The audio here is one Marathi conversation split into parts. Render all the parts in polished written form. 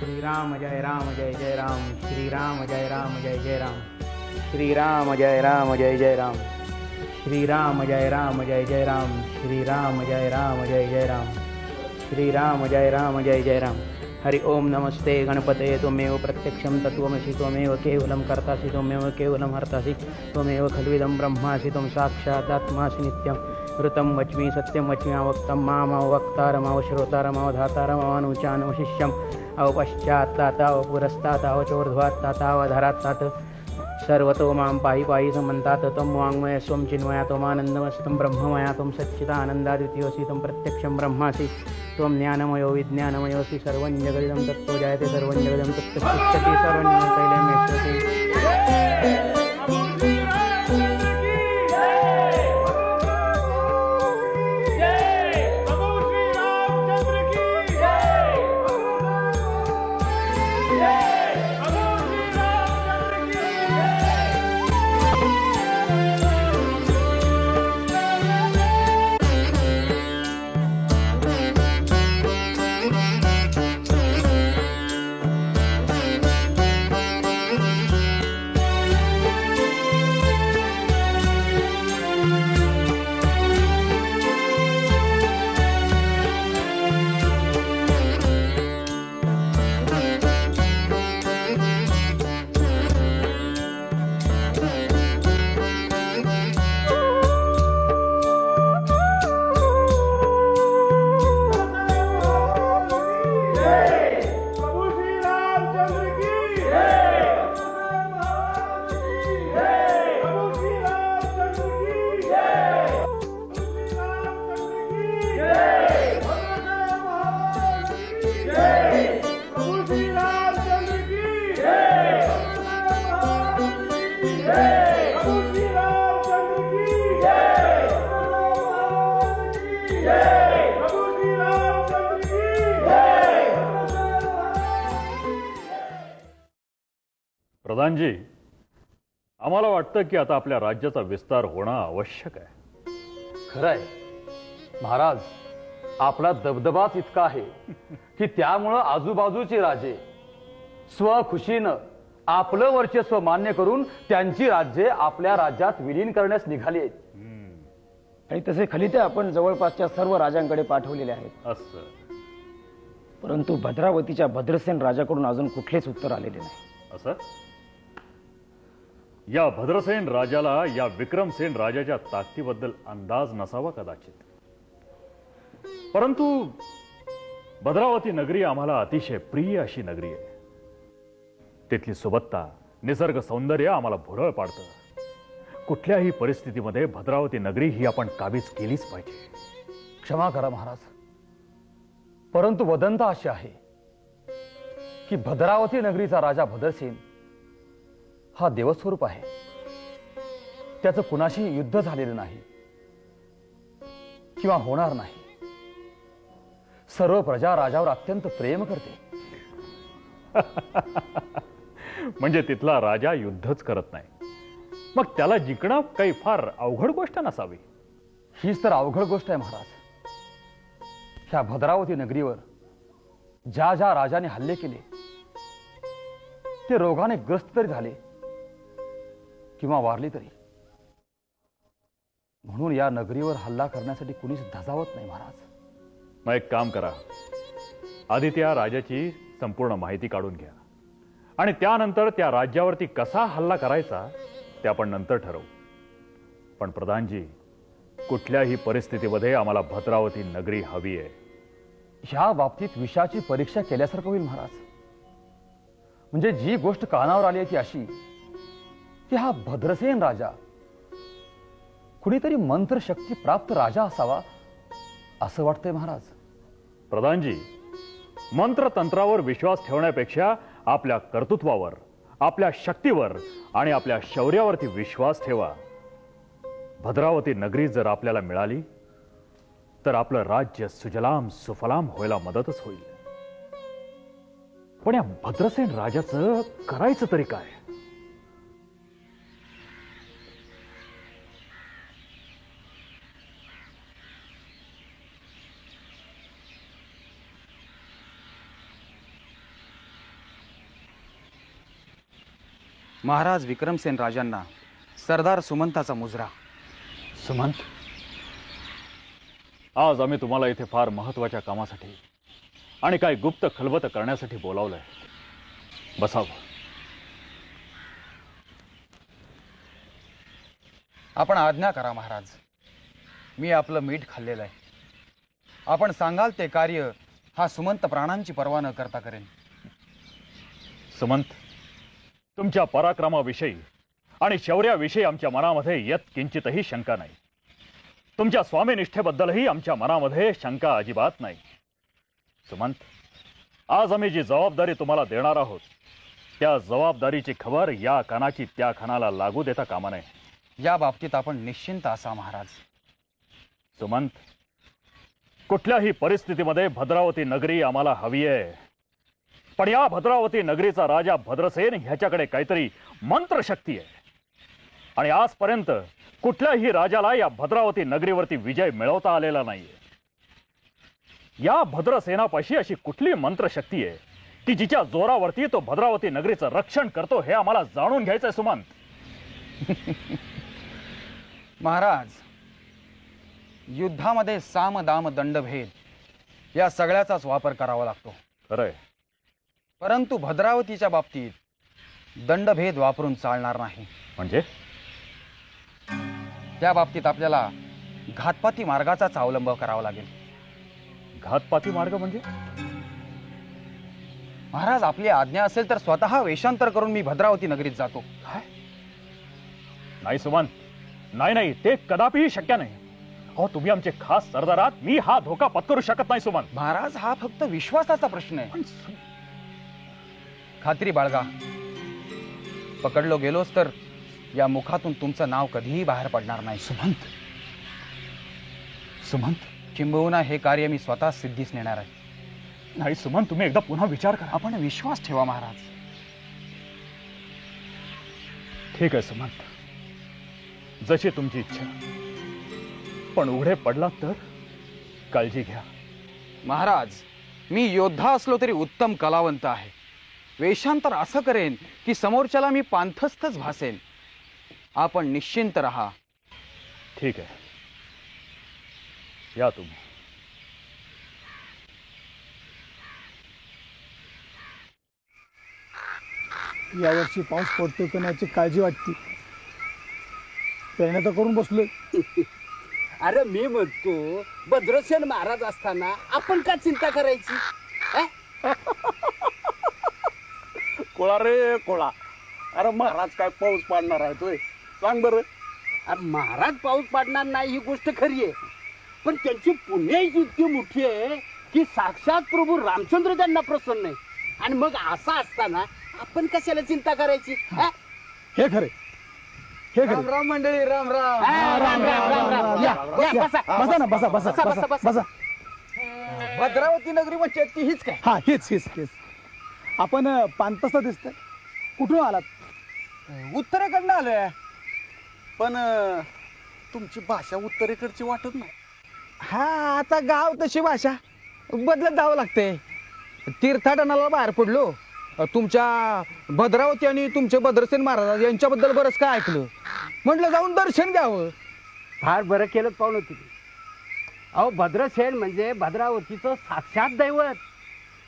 श्रीराम जय राम जय जय राम, श्रीराम जय राम जय जय राम, श्रीराम जय राम जय जय राम, श्रीराम जय राम जय जय राम, श्रीराम जय राम जय जय राम, श्रीराम जय राम जय जय राम। हरि ओम नमस्ते गणपते त्वमेव प्रत्यक्षं तत्त्वमसि त्वमेव केवलं कर्तासि त्वमेव केवलं हर्तासि त्वमेव खल्विदं ब्रह्मासि त्वं साक्षादात्मासि नित्यं ऋतं वच्मि सत्यं वच्मि अवक्तं मामवक्तारमवश्रोतारमवधातारमवनुचानवशिष्यम् अवपश्चात्तातावपुरस्तातावचोर्ध्वात्तातावधरात्तात सर्वतो मां पाहि पाहि समन्तात् त्वं वाङ्मय स्वं चिन्मया त्वमानन्दमसि त्वं ब्रह्ममया त्वं सच्चिदानन्दाद्वितीयोऽसि त्वं प्रत्यक्षं ब्रह्मासि त्वं ज्ञानमयो विज्ञानमयोऽसि सर्वं जगदिदं तत्त्वो जायते सर्वं जगदिदं तत्त्वं तिष्ठति सर्वं कैलम्यश्यते। प्रधानजी, आम्हाला वाटतं की आता आपल्या राज्याचा विस्तार होणं आवश्यक आहे. खरंय महाराज, आपला दबदबाच इतका आहे की त्यामुळं आजूबाजूचे राजे स्वखुशीनं आपलं वर्चस्व मान्य करून त्यांची राज्ये आपल्या राज्यात विलीन करण्यास निघाली आहेत. आणि तसे खलिते आपण जवळपासच्या सर्व राजांकडे पाठवलेले आहेत. असं, परंतु भद्रावतीच्या भद्रसेन राजाकडून अजून कुठलेच उत्तर आलेले नाही. असं? या भद्रसेन राजाला या विक्रमसेन राजाच्या ताकदीबद्दल अंदाज नसावा कदाचित. परंतु भद्रावती नगरी आम्हाला अतिशय प्रिय अशी नगरी आहे. तिथली सुबत्ता, निसर्ग सौंदर्य आम्हाला भुरळ पाडतं. कुठल्याही परिस्थितीमध्ये भद्रावती नगरी ही आपण काबीज केलीच पाहिजे. क्षमा करा महाराज, परंतु वदंता अशी आहे की भद्रावती नगरीचा राजा भद्रसेन हा देवस्वरूप आहे. त्याचं कुणाशी युद्ध झालेलं नाही किंवा होणार नाही. सर्व प्रजा राजावर अत्यंत प्रेम करते. म्हणजे तिथला राजा युद्धच करत नाही, मग त्याला जिंकणं काही फार अवघड गोष्ट नसावी. हीच तर अवघड गोष्ट आहे महाराज. ह्या भद्रावती नगरीवर ज्या ज्या राजाने हल्ले केले ते रोगाने ग्रस्त तरी झाले किंवा वारले तरी, म्हणून या नगरीवर हल्ला करण्यासाठी कुणीच धजावत नाही महाराज. मग एक काम करा, आधी त्या राजाची संपूर्ण माहिती काढून घ्या आणि त्यानंतर त्या राज्यावरती कसा हल्ला करायचा ते आपण नंतर ठरवू. पण प्रधानजी, कुठल्याही परिस्थितीमध्ये आम्हाला भद्रावती नगरी हवी आहे. ह्या बाबतीत विषयाची परीक्षा केल्यासारखं होईल महाराज. म्हणजे जी गोष्ट कानावर आली आहे ती अशी की हा भद्रसेन राजा कुणीतरी मंत्रशक्ती प्राप्त राजा असावा असं वाटतंय महाराज. प्रधानजी, मंत्रतंत्रावर विश्वास ठेवण्यापेक्षा आपल्या कर्तृत्वावर, आपल्या शक्तीवर आणि आपल्या शौर्यावरती विश्वास ठेवा. भद्रावती नगरी जर आपल्याला मिळाली तर आपलं राज्य सुजलाम सुफलाम व्हायला मदतच होईल. पण या भद्रसेन राजाचं करायचं तरी काय? महाराज विक्रमसेन राजांना सरदार सुमंताचा मुजरा. सुमंत, आज आम्ही तुम्हाला इथे फार महत्वाच्या कामासाठी आणि काय गुप्त खलबत करण्यासाठी बोलावलंय. बसावं. आपण आज्ञा करा महाराज. मी आपलं मीठ खाल्लेलं आहे. आपण सांगाल ते कार्य हा सुमंत प्राणांची पर्वा न करता करेन. सुमंत, तुमच्या पराक्रमाविषयी आणि शौर्याविषयी आमच्या मनामध्ये यत् किंचितही शंका नाही. तुमच्या स्वामीनिष्ठेबद्दलही आमच्या मनामध्ये शंका अजिबात नाही. सुमंत, आज आम्ही जी जबाबदारी तुम्हाला देणार आहोत त्या जबाबदारीची खबर या कानाची त्या खानाला लागू देता कामा नये. या बाबतीत आपण निश्चिंत असा महाराज. सुमंत, कुठल्याही परिस्थितीमध्ये भद्रावती नगरी आम्हाला हवी आहे. पण या भद्रावती नगरीचा राजा भद्रसेन ह्याच्याकडे काहीतरी मंत्रशक्ती आहे आणि आजपर्यंत कुठल्याही राजाला या भद्रावती नगरीवरती विजय मिळवता आलेला नाहीये. या भद्रसेनापाशी अशी कुठली मंत्रशक्ती आहे की जिच्या जोरावरती तो भद्रावती नगरीचं रक्षण करतो हे आम्हाला जाणून घ्यायचंय सुमंत. महाराज, युद्धामध्ये साम दाम दंडभेद या सगळ्याचाच वापर करावा लागतो. खरंय, परंतु भद्रावतीच्या बाबतीत दंडभेद वापरून चालणार नाही. म्हणजे त्या बाबतीत आपल्याला घातपाती मार्गाचाच अवलंब करावा लागेल. घातपाती मार्ग म्हणजे? महाराज, आपली आज्ञा असेल तर स्वतः वेषांतर करून मी भद्रावती नगरीत जातो. काय? नाही सुमंत, नाही नाही, ते कदापिही शक्य नाही. अहो, तुम्ही आमचे खास सरदार आहात. मी हा धोका पत्करू शकत नाही सुमंत. महाराज, हा फक्त विश्वासाचा प्रश्न आहे. खात्री बाळगा. पकडलो गेलोस तर या मुखातून तुमचं नाव कधीही बाहेर पडणार नाही. सुमंत, सुमंत, किंबहुना हे कार्य मी स्वतः सिद्धीस नेणार आहे. नाही सुमंत, तुम्ही एकदा पुन्हा विचार करा. आपण विश्वास ठेवा महाराज. ठीक आहे सुमंत, जशी तुमची इच्छा. पण उघडे पडलात तर काळजी घ्या. महाराज, मी योद्धा असलो तरी उत्तम कलावंत आहे. वेषांतर असं करेन की समोरच्याला मी पांथस्थच भासेन. आपण निश्चिंत रहा. ठीक आहे, या तुम्ही. यावर्षी पाऊस पडतोय का नाही याची काळजी वाटते. पेरण्या तर करून बसलोय. अरे मी म्हणतो, भद्रसेन महाराज असताना आपण का चिंता करायची? कोळा रे कोळा. अरे महाराज काय पाऊस पाडणार आहे तोय? सांग बरं. अरे महाराज पाऊस पाडणार नाही ही गोष्ट खरी आहे, पण त्यांची पुण्याची इतकी मोठी आहे की साक्षात प्रभू रामचंद्र त्यांना प्रसन्न आहे. आणि मग असं असताना आपण कशाला चिंता करायची? हे खरे, हे खरे. राम मंडळी, राम राम. राम राम राम राम. या, बसा. बसा ना, बसा बसा बसा, बसा बसा. बसा. भद्रावती नगरी म्हणजे ती हीच काय? हा, हेच हेच हेच. आपण पांतस्त दिसतंय. कुठून आलात? उत्तरेकडनं आलोय. पण तुमची भाषा उत्तरेकडची वाटत नाही. हा, आता गाव तशी भाषा बदलत जावं लागते. तीर्थाटनाला बाहेर पडलो. तुमच्या भद्रावती आणि तुमचे भद्रसेन महाराज यांच्याबद्दल बरंच काय ऐकलं. म्हटलं जाऊन दर्शन घ्यावं. फार बरं केलं पाहुणं तुम्ही. अहो, भद्रसेन म्हणजे भद्रावतीचं साक्षात दैवत.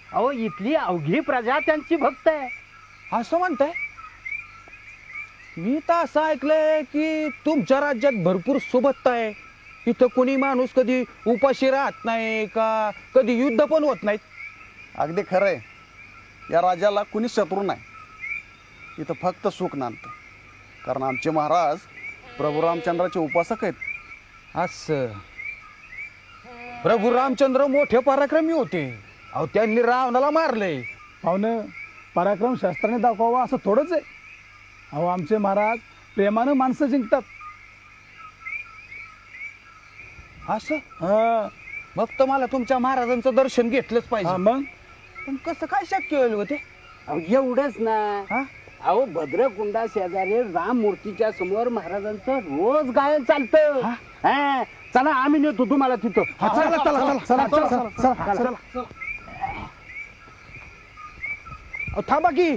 अहो, इथली अवघी प्रजा त्यांची भक्त आहे. असं म्हणताय? मी तर असं ऐकलंय की तुमच्या राज्यात भरपूर सोबतता आहे. इथं कोणी माणूस कधी उपाशी राहत नाही का, कधी युद्ध पण होत नाहीत. अगदी खरंय. या राजाला कुणी शत्रू नाही. इथं फक्त सुख नांदतं. कारण आमचे महाराज प्रभू रामचंद्राचे उपासक आहेत. असं. प्रभू रामचंद्र मोठे पराक्रमी होते. अहो, त्यांनी रावणाला मारले. पाहुणं, पराक्रम शास्त्राने दाखवावा असं थोडंच आहे. अहो, आमचे महाराज प्रेमानं माणसं जिंकतात. असं? मग तर मला तुमच्या महाराजांचं दर्शन घेतलंच हा, पाहिजे. मग पण कसं काय शक्य होईल होते? अहो, एवढंच ना. हा? अहो, भद्रकुंडा शेजारी राम मूर्तीच्या समोर महाराजांचं रोज गायन चालतं. हा, चला आम्ही नेतो तुम्हाला तिथं. चला चला चला चला चला चला चला. थांबा की